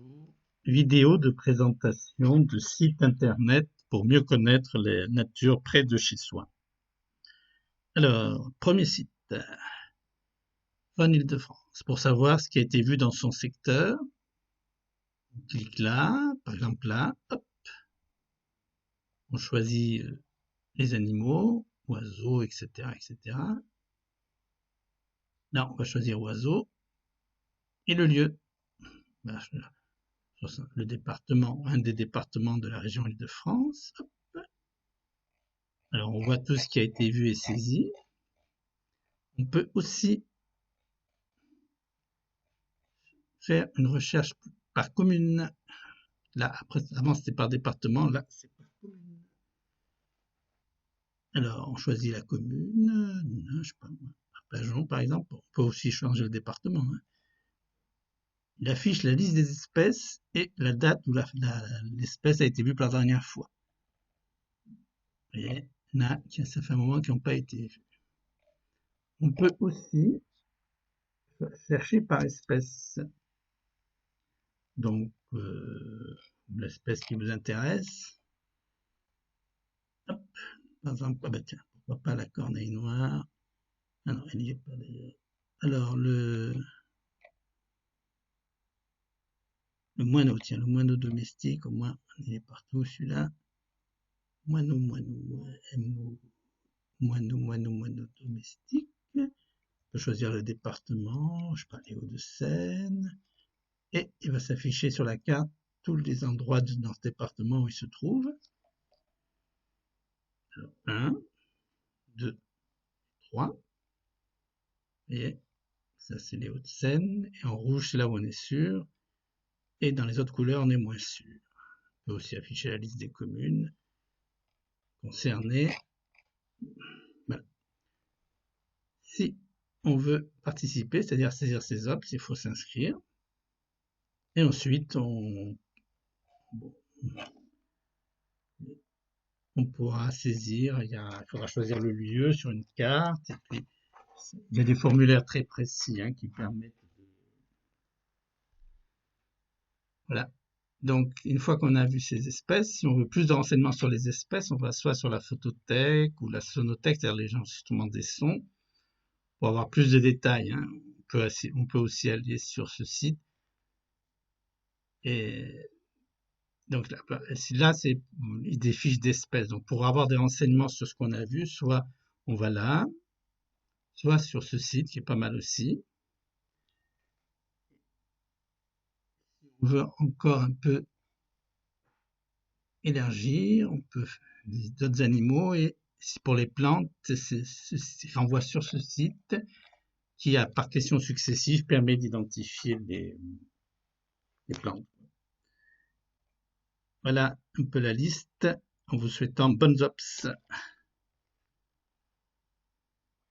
Bonjour. Vidéo de présentation de site internet pour mieux connaître les natures près de chez soi. Alors, premier site, Faune Île-de-France. Pour savoir ce qui a été vu dans son secteur, on clique là, par exemple là, hop, on choisit les animaux, oiseaux, etc., etc. Là, on va choisir oiseaux et le lieu. Le département, un des départements de la région Île-de-France. Alors, on voit tout ce qui a été vu et saisi. On peut aussi faire une recherche par commune. Là, après, avant c'était par département, là c'est par commune. Alors, on choisit la commune, je sais pas, Arpajon par exemple. On peut aussi changer le département. Hein. Il affiche la liste des espèces et la date où l'espèce a été vue pour la dernière fois. Et là, ça fait un moment qu'ils n'ont pas été vus. On peut aussi chercher par espèce. Donc, l'espèce qui vous intéresse. Hop, par exemple, ah bah tiens, pourquoi pas la corneille noire. Ah non, elle n'y est pas d'ailleurs. Alors, le moineau, tiens, le moineau domestique, au moins, il est partout celui-là. Moineau, moineau domestique. On peut choisir le département, je sais pas, les Hauts-de-Seine. Et il va s'afficher sur la carte tous les endroits dans ce département où il se trouve. Alors, 1, 2, 3. Et ça, c'est les Hauts-de-Seine. Et en rouge, c'est là où on est sûr. Et dans les autres couleurs, on est moins sûr. On peut aussi afficher la liste des communes concernées. Voilà. Si on veut participer, c'est-à-dire saisir ces ops, il faut s'inscrire. Et ensuite, on pourra saisir, il faudra choisir le lieu sur une carte. Et puis, il y a des formulaires très précis qui permettent de... Voilà. Donc, une fois qu'on a vu ces espèces, si on veut plus de renseignements sur les espèces, on va soit sur la photothèque ou la sonothèque, c'est-à-dire les enregistrements des sons, pour avoir plus de détails. On peut aussi aller sur ce site. Et donc là, c'est des fiches d'espèces. Donc, pour avoir des renseignements sur ce qu'on a vu, soit on va là, soit sur ce site qui est pas mal aussi. On veut encore un peu élargir, on peut d'autres animaux et pour les plantes, c'est renvoie sur ce site qui, par questions successives, permet d'identifier les plantes. Voilà un peu la liste en vous souhaitant bonnes ops.